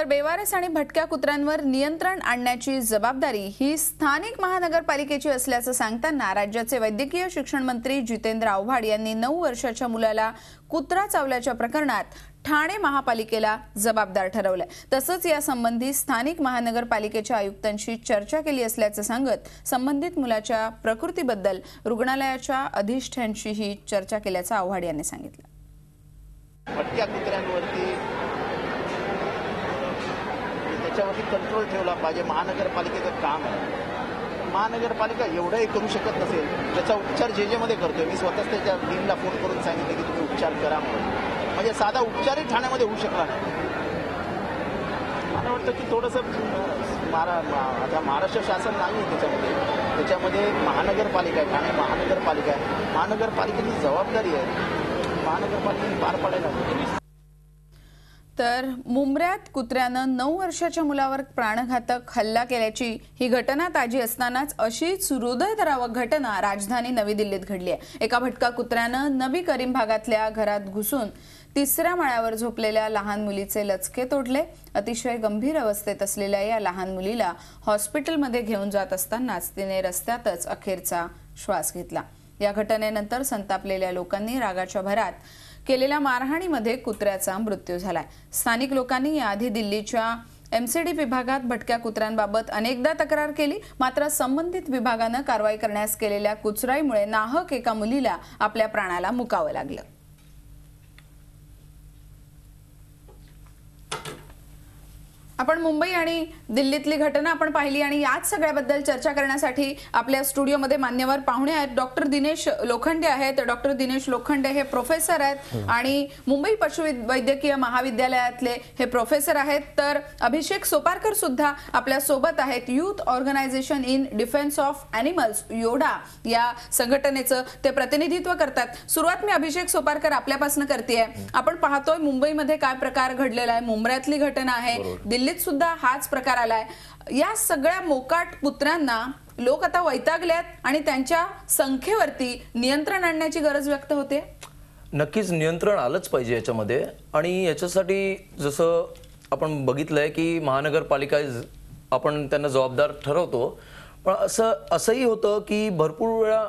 तर बेवारस आणि भटक्या कुत्र्यांवर नियंत्रण आणण्याची जबाबदारी ही स्थानिक महानगरपालिकेची असल्याचं सांगताना राज्याचे वैद्यकीय शिक्षण मंत्री जितेंद्र आव्हाड यांनी 9 वर्षाच्या मुलाला कुत्रा चावल्याच्या प्रकरणात ठाणे महापालिकेला जबाबदार ठरवले। तसंच या संबंधी स्थानिक महानगरपालिकेच्या आयुक्तांशी चर्चा केली असल्याचं सांगत संबंधित मुलाच्या प्रकृतीबद्दल रुग्णालयाच्या अधिष्ठात्यांशीही चर्चा केल्याचं आव्हाड यांनी सांगितलं। भटक्या कुत्र्यांवरती त्याच्यावरती कंट्रोल ठेवला पाहिजे, महानगरपालिकेचं काम आहे। महानगरपालिका एवढंही करू शकत नसेल, त्याचा उपचार जे मध्ये करतोय। मी स्वतःच त्याच्या टीमला फोन करून सांगितले की तुम्ही उपचार करा म्हणून, म्हणजे साधा उपचारही ठाण्यामध्ये होऊ शकला नाही। मला वाटतं की थोडंसं आता महाराष्ट्र शासन नाही आहे त्याच्यामध्ये महानगरपालिका आहे, ठाणे महानगरपालिका आहे। महानगरपालिकेची जबाबदारी आहे, महानगरपालिकेने पार पाडायला हवी। तर मुंब्र्यात कुत्र्यानं 9 वर्षाच्या मुलावर प्राणघातक हल्ला केल्याची ही घटना ताजी असतानाच अशीच हृदयद्रावक घटना राजधानी नवी दिल्लीत घडली आहे। एका भटका कुत्र्यानं नबी करीम भागातल्या घरात घुसून 3ऱ्या माळ्यावर झोपलेल्या लहान मुलीचे लचके तोडले। अतिशय गंभीर अवस्थेत असलेल्या या लहान मुलीला हॉस्पिटलमध्ये घेऊन जात असतानाच तिने रस्त्यातच अखेरचा श्वास घेतला। या घटनेनंतर संतापलेल्या लोकांनी रागाच्या भरात केलेल्या मारहाणीमध्ये कुत्र्याचा मृत्यू झालाय। स्थानिक लोकांनी याआधी दिल्लीच्या एमसीडी विभागात भटक्या कुत्र्यांबाबत अनेकदा तक्रार केली, मात्र संबंधित विभागानं कारवाई करण्यास केलेल्या कुचराईमुळे नाहक एका मुलीला आपल्या प्राणाला मुकावं लागलं। आपण मुंबई आणि दिल्लीतली घटना आपण पाहिली आणि याच सगळ्याबद्दल चर्चा करण्यासाठी आपल्या स्टुडिओमध्ये मान्यवर पाहुणे आहेत। डॉक्टर दिनेश लोखंडे आहेत। डॉक्टर दिनेश लोखंडे हे प्रोफेसर आहेत आणि मुंबई पशुवैद्यकीय महाविद्यालयातले हे प्रोफेसर आहेत। तर अभिषेक सोपारकर सुद्धा आपल्या सोबत आहेत। Youth organisation in defence of animals YODA या संघटनेचं ते प्रतिनिधित्व करतात। सुरुवात मी अभिषेक सोपारकर आपल्यापासून करतेय। आपण पाहतोय मुंबईमध्ये काय प्रकार घडलेला आहे, मुंब्र्यातली घटना आहे, दिल्लीत सुद्धा हाच प्रकार आलाय। या सगळ्या मोकाट कुत्र्यांना लोक आता वैतागलेत आणि त्यांच्या संख्येवरती नियंत्रण आणण्याची गरज व्यक्त होते। नक्कीच नियंत्रण आलंच पाहिजे याच्यामध्ये आणि याच्यासाठी जसं आपण बघितलंय की महानगरपालिका आपण त्यांना जबाबदार ठरवतो, पण असंही होतं की भरपूर वेळा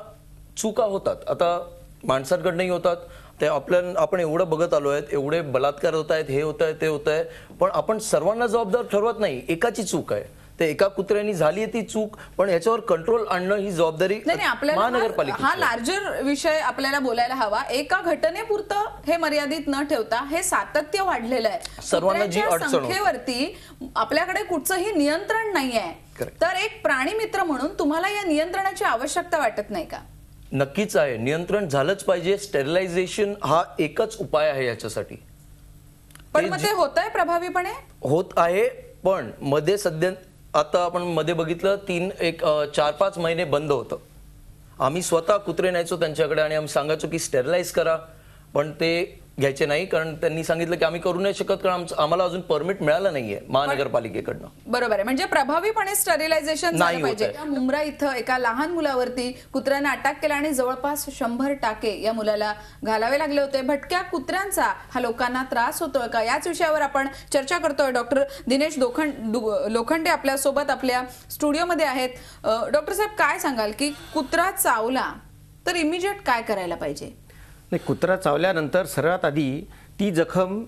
चुका होतात। आता माणसांकडनंही होतात, ते आपण एवढं बघत आलोय, एवढे बलात्कार होत आहेत, हे होत आहे ते होत आहे, पण आपण सर्वांना जबाबदार ठरवत नाही। एकाची चूक आहे, ते एका कुत्र्यानी झाली ती चूक, पण याच्यावर कंट्रोल आणणं ही जबाबदारी महानगरपालिकेची। हा लार्जर विषय आपल्याला बोलायला हवा। एका घटनेपुरतं हे मर्यादित न ठेवता हे सातत्य वाढलेलं आहे। सर्वांना जी अडचण संख्येवरती आपल्याकडे कुठचंही नियंत्रण नाहीये, तर एक प्राणी मित्र म्हणून तुम्हाला या नियंत्रणाची आवश्यकता वाटत नाही का? नक्कीच आहे, नियंत्रण झालंच पाहिजे। स्टेरिलायझेशन हा एकच उपाय आहे याच्यासाठी। पण मग ते होतंय प्रभावीपणे? होत आहे, पण मध्ये सध्या आता आपण मध्ये बघितलं 4-5 महिने बंद होतं। आम्ही स्वतः कुत्रे न्यायचो त्यांच्याकडे आणि आम्ही सांगायचो की स्टेरिलाइज करा, पण ते घ्यायचे नाही, कारण त्यांनी सांगितलं की आम्ही करू नाही शकत, कारण आम्हाला अजून परमिट मिळालं नाहीये महानगरपालिकेकडनं। बरोबर आहे, म्हणजे प्रभावीपणे स्टरिलायझेशन झालं पाहिजे। मुंब्रा इथं एका लहान मुलावरती कुत्र्याने अटॅक केला आणि जवळपास 100 टाके या मुलाला घालावे लागले होते। भटक्या कुत्र्यांचा हा लोकांना त्रास होतोय का, याच विषयावर आपण चर्चा करतोय। डॉक्टर दिनेश लोखंडे आपल्या सोबत आपल्या स्टुडिओमध्ये आहेत। डॉक्टर साहेब, काय सांगाल की कुत्रा चावला तर इमिजिएट काय करायला पाहिजे? कुत्रा चावल्यानंतर सर्वात आधी ती जखम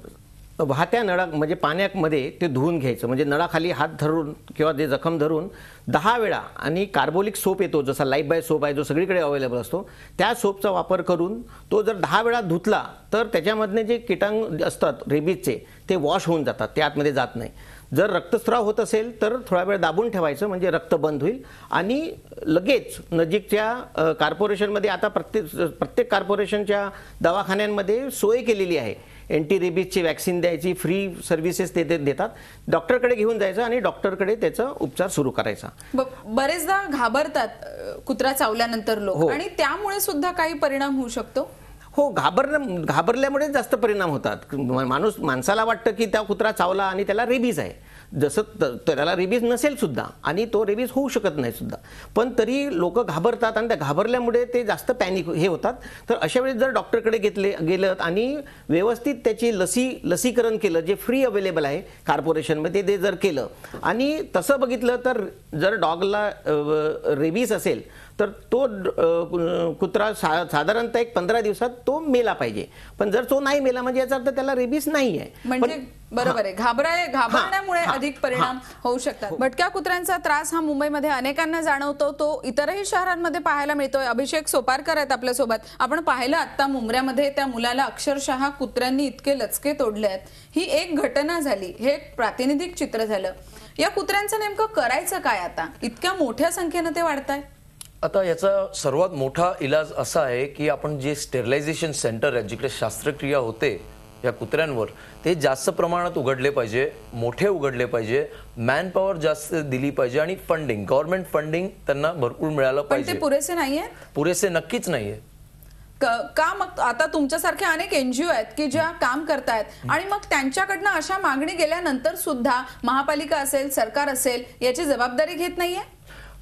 वाहत्या नळा म्हणजे पाण्यामध्ये ते धुवून घ्यायचं, म्हणजे नळाखाली हात धरून किंवा ते जखम धरून 10 वेळा, आणि कार्बोलिक सोप येतो जसा लाईफ बाय सोप आहे जो सगळीकडे अवेलेबल असतो, त्या सोपचा वापर करून तो जर 10 वेळा धुतला तर त्याच्यामधले जे कीटाणू असतात रेबीजचे ते वॉश होऊन जातात, ते आतमध्ये जात नाही। जर रक्तस्राव होत असेल तर थोडा वेळ दाबून ठेवायचं, म्हणजे रक्त बंद होईल आणि लगेच नजीकच्या कॉर्पोरेशनमध्ये आता प्रत्येक कॉर्पोरेशनच्या दवाखान्यांमध्ये सोय केलेली आहे। एंटी रेबीजची वॅक्सिन द्यायची, फ्री सर्व्हिसेस ते देतात। डॉक्टरकडे घेऊन जायचं आणि डॉक्टरकडे त्याचा उपचार सुरू करायचा। बरेचदा घाबरतात कुत्रा चावल्यानंतर लोक, आणि त्यामुळे सुद्धा काही परिणाम होऊ शकतो। हो, घाबरल्यामुळे जास्त परिणाम होतात। माणसाला वाटतं की त्या कुत्रा चावला आणि त्याला रेबीज आहे, जसं त्याला रेबीज नसेल सुद्धा आणि तो रेबीज होऊ शकत नाही सुद्धा, पण तरी लोक घाबरतात आणि त्या घाबरल्यामुळे ते जास्त पॅनिक हे होतात. तर अशा वेळी जर डॉक्टरकडे गेलं आणि व्यवस्थित त्याची लसीकरण केलं, जे फ्री अवेलेबल आहे कॉर्पोरेशनमध्ये, ते जर केलं आणि तसं बघितलं तर जर डॉगला रेबीज असेल तर तो कुत्रा साधारणतः एक 15 दिवसात तो मेला पाहिजे. पण जर तो नाही मेला म्हणजे याचा अर्थ त्याला रेबीज नाही आहे. म्हणजे बरोबर आहे, घाबरण्यामुळे अधिक परिणाम होऊ शकतात. भटक्या कुत्र्यांचा त्रास हा मुंबईमध्ये अनेकांना जाणवतो, तो इतरही शहरांमध्ये पाहायला मिळतोय. अभिषेक सोपारकर आहेत आपल्यासोबत. आपण पाहिलं आता मुंबऱ्यामध्ये त्या मुलाला अक्षरशः कुत्र्यांनी इतके लचके तोडले आहेत. ही एक घटना झाली, हे एक प्रातिनिधिक चित्र झालं. या कुत्र्यांचं नेमकं करायचं काय आता? इतक्या मोठ्या संख्येनं ते वाढताय. आता याचा सर्वात मोठा इलाज असा आहे की आपण जे स्टेरिलायझेशन सेंटर आहेत, जिकडे शस्त्रक्रिया होते या कुत्र्यांवर, ते जास्त प्रमाणात उघडले पाहिजे, मोठे उघडले पाहिजे, मॅन पॉवर जास्त दिली पाहिजे आणि फंडिंग, गव्हर्नमेंट फंडिंग त्यांना भरपूर मिळालं पण पाहिजे. ते पुरेसे नाहीये. पुरेसे नक्कीच नाहीये. का मग आता तुमच्यासारखे अनेक NGO आहेत की ज्या काम करतायत आणि मग त्यांच्याकडनं अशा मागणी गेल्यानंतर सुद्धा महापालिका असेल, सरकार असेल, याची जबाबदारी घेत नाहीये.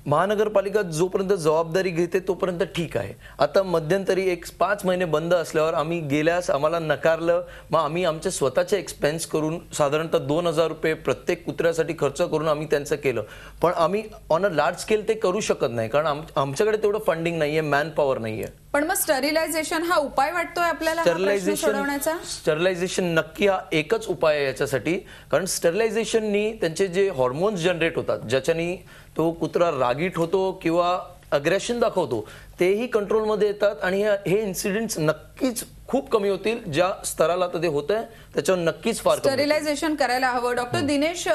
महानगरपालिका जोपर्यंत जबाबदारी घेते तोपर्यंत ठीक आहे. आता मध्यंतरी 5 महिने बंद असल्यावर आम्ही गेल्यास आम्हाला नकारलं, मग आम्ही आमचे स्वतःचे एक्सपेन्स करून साधारणतः 2000 रुपये प्रत्येक कुत्र्यासाठी खर्च करून आम्ही त्यांचं केलं. पण आम्ही ऑन अ लार्ज स्केल ते करू शकत नाही, कारण आमच्याकडे तेवढं फंडिंग नाहीये, मॅन पॉवर नाहीये. पण मग स्टरिलायझेशन हा उपाय वाटतोय आपल्याला हा प्रश्न सोडवण्याचा? स्टरिलायझेशन नक्की हा एकच उपाय आहे याच्यासाठी. कारण स्टरिलायझेशननी त्यांचे जे हॉर्मोन्स जनरेट होतात, ज्याच्यानी तो कुत्रा रागीट होतो किंवा अग्रेशन दाखवतो, तेही कंट्रोलमध्ये येतात आणि हे इन्सिडेंट्स नक्कीच खूप कमी होतील. ज्या स्तराला ते होत आहे त्याच्यावर नक्कीच फार कमी. स्टरिलायझेशन करायला हवं. डॉक्टर दिनेश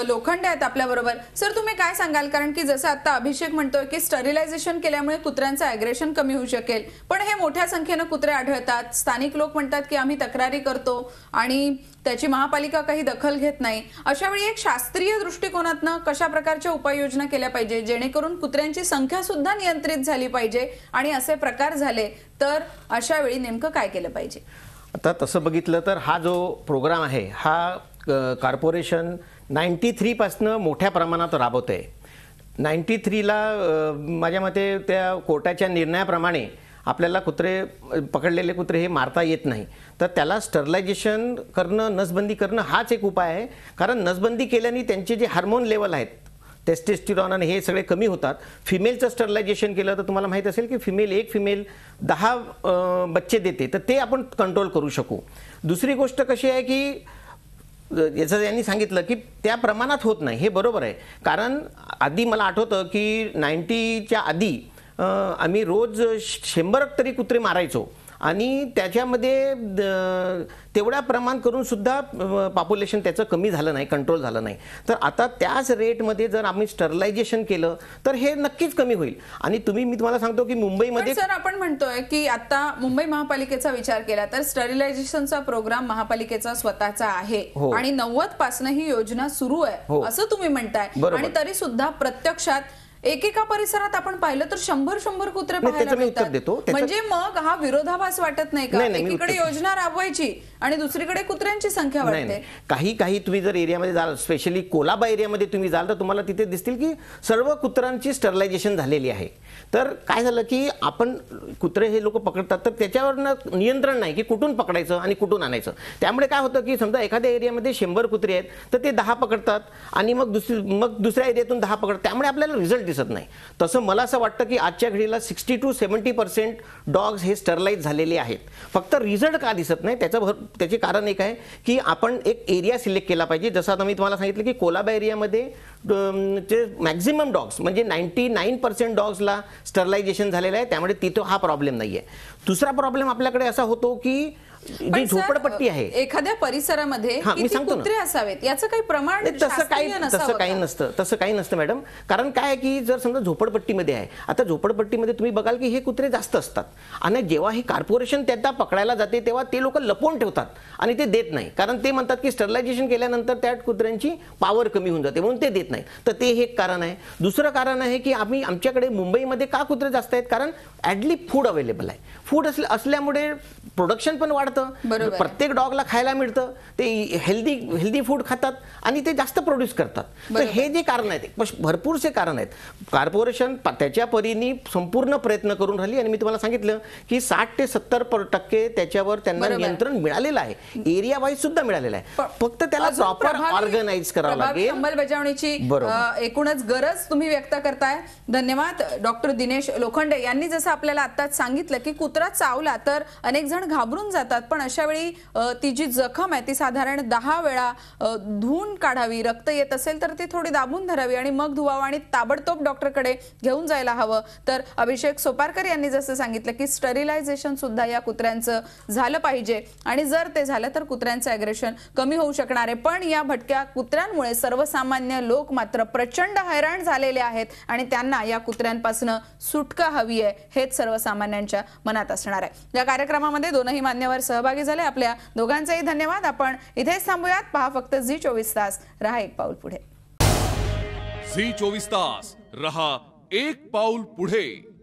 लोखंडे आहेत आपल्या बरोबर. सर, तुम्ही काय सांगाल? कारण की जसं आता अभिषेक म्हणतोय की स्टरिलायझेशन केल्यामुळे कुत्र्यांचं अग्रेशन कमी होऊ शकेल, पण हे मोठ्या संख्येनं कुत्रे आढळतात. स्थानिक लोक म्हणतात की आम्ही तक्रारी करतो आणि त्याची महापालिका काही दखल घेत नाही. अशा वेळी एक शास्त्रीय दृष्टिकोनातनं कशा प्रकारच्या उपाययोजना केल्या पाहिजे जेणेकरून कुत्र्यांची संख्या सुद्धा नियंत्रित झाली पाहिजे आणि असे प्रकार झाले तर अशा वेळी नेमकं काय केलं पाहिजे? आता तसं बघितलं तर हा जो प्रोग्राम आहे हा कॉर्पोरेशन 93 पासनं मोठ्या प्रमाणात राबवत आहे. 93ला माझ्या मते त्या कोर्टाच्या निर्णयाप्रमाणे आपल्याला पकडलेले कुत्रे हे मारता येत नाही, तर त्याला स्टरलायझेशन करणं, नसबंदी करणं हाच एक उपाय आहे. कारण नसबंदी केल्याने त्यांचे जे हार्मोन लेवल आहेत, टेस्टोस्टेरॉन आणि हे सगळे कमी होतात. फिमेलचं स्टरलायझेशन केलं तर तुम्हाला माहीत असेल की एक फिमेल 10 बच्चे देते, तर ते आपण कंट्रोल करू शकू. दुसरी गोष्ट कशी आहे की याचं यांनी सांगितलं की त्या प्रमाणात होत नाही, हे बरोबर आहे. कारण आधी मला आठवतं की 90च्या आधी आम्ही रोज 100 तरी कुत्रे मारायचो आणि त्याच्यामध्ये तेवढा प्रमाण करून सुद्धा पॉप्युलेशन त्याचं कमी झालं नाही, कंट्रोल झालं नाही. तर आता त्याच रेटमध्ये जर आम्ही स्टरलायझेशन केलं तर हे नक्कीच कमी होईल. आणि मी तुम्हाला सांगतो की मुंबईमध्ये सर आपण म्हणतोय की आता मुंबई महापालिकेचा विचार केला तर स्टरिलायझेशनचा प्रोग्राम महापालिकेचा स्वतःचा आहे आणि 90 पासून ही योजना सुरू आहे असं तुम्ही म्हणताय. आणि तरी सुद्धा प्रत्यक्षात एकेका परिसरात आपण पाहिलं तर 100 कुत्रे पाहायला मिळतात. म्हणजे मग हा विरोधाभास वाटत नाही का? एकीकडे योजना राबवायची आणि दुसरीकडे कुत्र्यांची संख्या वाढते. काही तुम्ही जर एरियामध्ये जाल, स्पेशली कोलाबा एरियामध्ये तुम्ही जाल तर तुम्हाला तिथे दिसतील की सर्व कुत्र्यांची स्टरलायझेशन झालेली आहे. तर काय झालं की आपण कुत्रे हे लोक पकडतात तर त्याच्यावर नियंत्रण नाही की कुठून पकडायचं आणि कुठून आणायचं. त्यामुळे काय होतं की समजा एखाद्या एरियामध्ये 100 कुत्रे आहेत तर ते 10 पकडतात आणि मग दुसऱ्या एरियातून 10 पकडतात. त्यामुळे आपल्याला रिझल्ट दिसत नाही. तसं मला असं वाटतं की आजच्या घडीला 60 to 70% डॉग्स हे स्टरलाइज झालेले आहेत. फक्त रिझल्ट का दिसत नाही त्याचे कारण एक आहे की आपण एक एरिया सिलेक्ट केला पाहिजे. जसं आता मी तुम्हाला सांगितलं की कोलाबा एरियामध्ये मॅक्झिमम डॉग्स म्हणजे 99% डॉग्सला स्टरलायझेशन झालेलं आहे, त्यामुळे तिथं हा प्रॉब्लेम नाही आहे. दुसरा प्रॉब्लेम आपल्याकडे असा होतो की जी झोपडपट्टी आहे एखाद्या परिसरामध्ये किती कुत्रे असावेत याचं काही प्रमाण तसं काही नसतं मॅडम. कारण काय आहे की जर समजा झोपडपट्टीमध्ये आहे, आता झोपडपट्टीमध्ये तुम्ही बघाल की हे कुत्रे जास्त असतात आणि जेव्हा हे कॉर्पोरेशन त्यांना पकडायला जाते तेव्हा ते लोक लपवून ठेवतात आणि ते देत नाही. कारण ते म्हणतात की स्टरलायझेशन केल्यानंतर त्या कुत्र्यांची पॉवर कमी होऊन जाते म्हणून ते देत नाही. तर ते हे एक कारण आहे. दुसरं कारण आहे की आमच्याकडे मुंबईमध्ये का कुत्रे जास्त आहेत, कारण ॲडली फूड अवेलेबल आहे. फूड असल्यामुळे प्रोडक्शन पण वाढतं, बरोबर. प्रत्येक डॉगला खायला मिळतं, ते हेल्दी फूड खातात आणि ते जास्त प्रोड्यूस करतात. तर बरोबर. हे जे कारण आहेत भरपूरसे कारण आहेत. कॉर्पोरेशन त्याच्या परीने संपूर्ण प्रयत्न करून राहिली आणि मी तुम्हाला सांगितलं की 60 ते 70% त्याच्यावर त्यांना बरोबर. नियंत्रण मिळालेलं आहे, एरिया वाईज सुद्धा मिळालेलं आहे. फक्त त्याला अजून प्रॉपर प्रभावी- ऑर्गनाइज करावं प्रभावी लागेल. अंमलबजावणीची बरोबर. एकूणच गरज तुम्ही व्यक्त करताय. धन्यवाद डॉक्टर दिनेश लोखंडे यांनी जसं आपल्याला आत्ताच सांगितलं की कुत्रा चावला तर अनेक जण घाबरून जातात, पण अशा वेळी ती जी जखम आहे ती साधारण 10 वेळा धुवून काढावी. रक्त येत असेल तर ती थोडी दाबून धरावी आणि मग धुवावं आणि ताबडतोब डॉक्टरकडे घेऊन जायला हवं. तर अभिषेक सोपारकर यांनी जसं सांगितलं की स्टरिलायझेशन सुद्धा या कुत्र्यांचं झालं पाहिजे आणि जर ते झालं तर कुत्र्यांचं ॲग्रेशन कमी होऊ शकणार आहे. पण या भटक्या कुत्र्यांमुळे सर्वसामान्य लोक मात्र प्रचंड हैराण झालेले आहेत आणि त्यांना या कुत्र्यांपासून सुटका हवी आहे हेच सर्वसामान्यांच्या मनात असणार आहे. या कार्यक्रमामध्ये दोनही मान्यवर सहभागी झाले. आपल्या दोघांचेही धन्यवाद. आपण इथेच थांबूयात. पहा फक्त झी24 तास, रहा एक पाऊल पुढे. झी 24 तास रहा एक पाऊल पुढे.